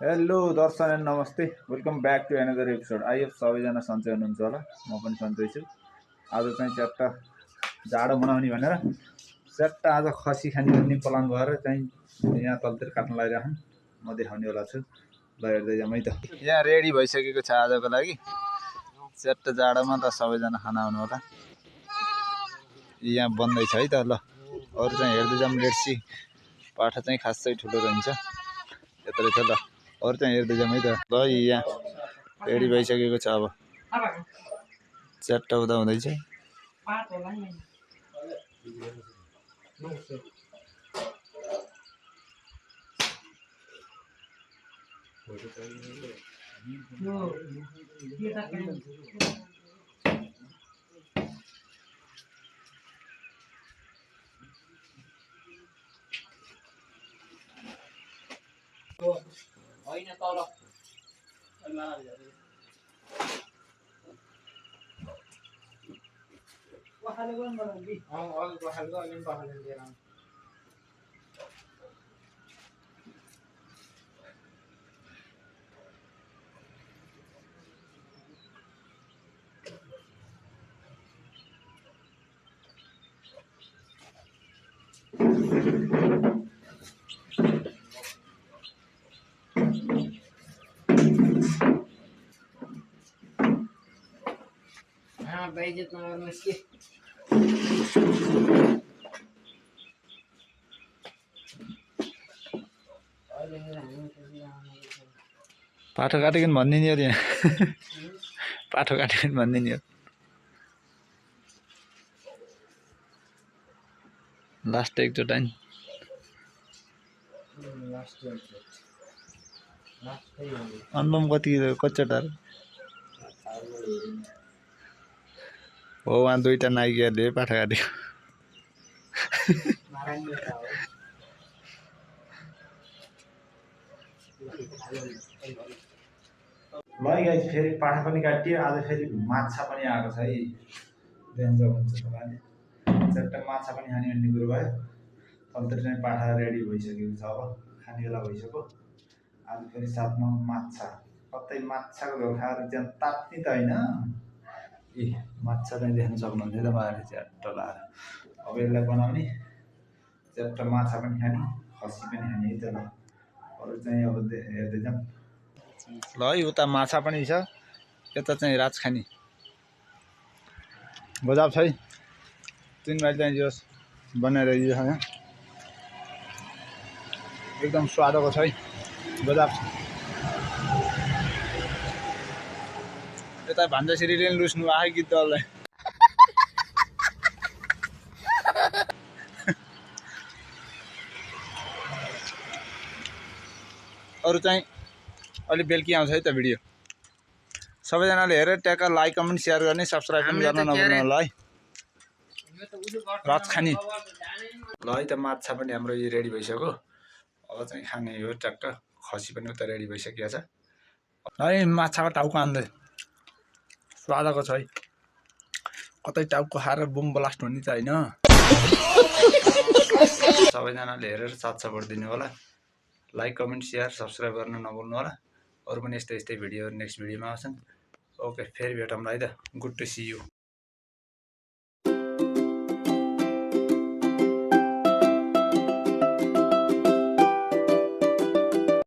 Hello दर्शन and नमस्ते, welcome back to another episode. आइएफ सबैजना सन्चै हुनुहुन्छ होला, म पनि सन्चै छु। आज चाहिँ च्याट्ट जाडो बनाउने भनेर च्याट्ट आज खसी खाने भन्ने प्लान भएर चाहिँ यहाँ तलतिर काट्न लागिरहेको म देखाउने होला छु। ल हेर्दै जाउँ है त। यहाँ रेडी भइसकेको छ आजको लागि। च्याट्ट जाडोमा त सबैजना खाना आउनु होला। यहाँ बन्दैछ है त। ल अरू चाहिँ हेर्दै जाउँ। लेट्सी पाठा चाहिँ खासै ठुलो रहन्छ यत्रो रहेछ। ल अरू चाहिँ हेर्दै जाउँ है त। ल यहाँ रेडी भइसकेको छ। अब च्याट्ट उदा हुँदैछ। होइन तल पाठो काटेको भन्ने नि यहाँ पाठो काटेको भन्ने नि लास्ट एकचोटि नि अनुपम कतिचोटा हो उहाँ दुईटा नाइकीहरूले पाठो काटेको। ल गाइस फेरि पाठा पनि काटियो। आज फेरि माछा पनि आएको छ है। डेन्जर हुन्छ तपाईँले च्याट्ट माछा पनि खाने भन्ने कुरो भयो। तलतिर चाहिँ पाठा रेडी भइसकेको छ। अब खाने बेला भइसक्यो। आज फेरि साथमा माछा। कतै माछाको झोल खाएर चाहिँ तात्ने त होइन। ए माछा चाहिँ देख्न सक्नुहुन्छ है तपाईँहरूले च्याट्ट लाएर। अब यसलाई बनाउने च्याट्ट माछा पनि खाने खसी पनि खाने है त। ल अरू चाहिँ अब हेर्दै जाउँ। ल है उता माछा पनि छ, यता चाहिँ राज खाने बजाब छ है। 3 भाइ चाहिँ जोस् बनाएर दिएको छ। एकदम स्वादको छ है। बजाब छ। यता भान्जासिरीले पनि लुस्नु आयो गीत दललाई। अरू चाहिँ अलि बेलुकी आउँछ है त भिडियो। सबैजनाले हेरेर ट्याक्क लाइक कमेन्ट सेयर गर्ने सब्सक्राइब पनि गर्न नभुल्नु होला है। रात खाने ल है त। माछा पनि हाम्रो यो रेडी भइसक्यो। अब चाहिँ खाने हो ट्याक्क। खसी पनि उता रेडी भइसकेको छ है। माछाको टाउको हान्दै स्वादको छ है। कतै टाउको खाएर बुम ब्लास्ट हुने त होइन। सबैजनाले हेरेर साथ सपोर्ट दिनु होला। लाइक कमेन्ट सेयर सब्सक्राइब गर्न नभुल्नु होला। अरू पनि यस्तै भिडियोहरू नेक्स्ट भिडियोमा आउँछन्। ओके फेरि भेटौँला है त। Good to see you.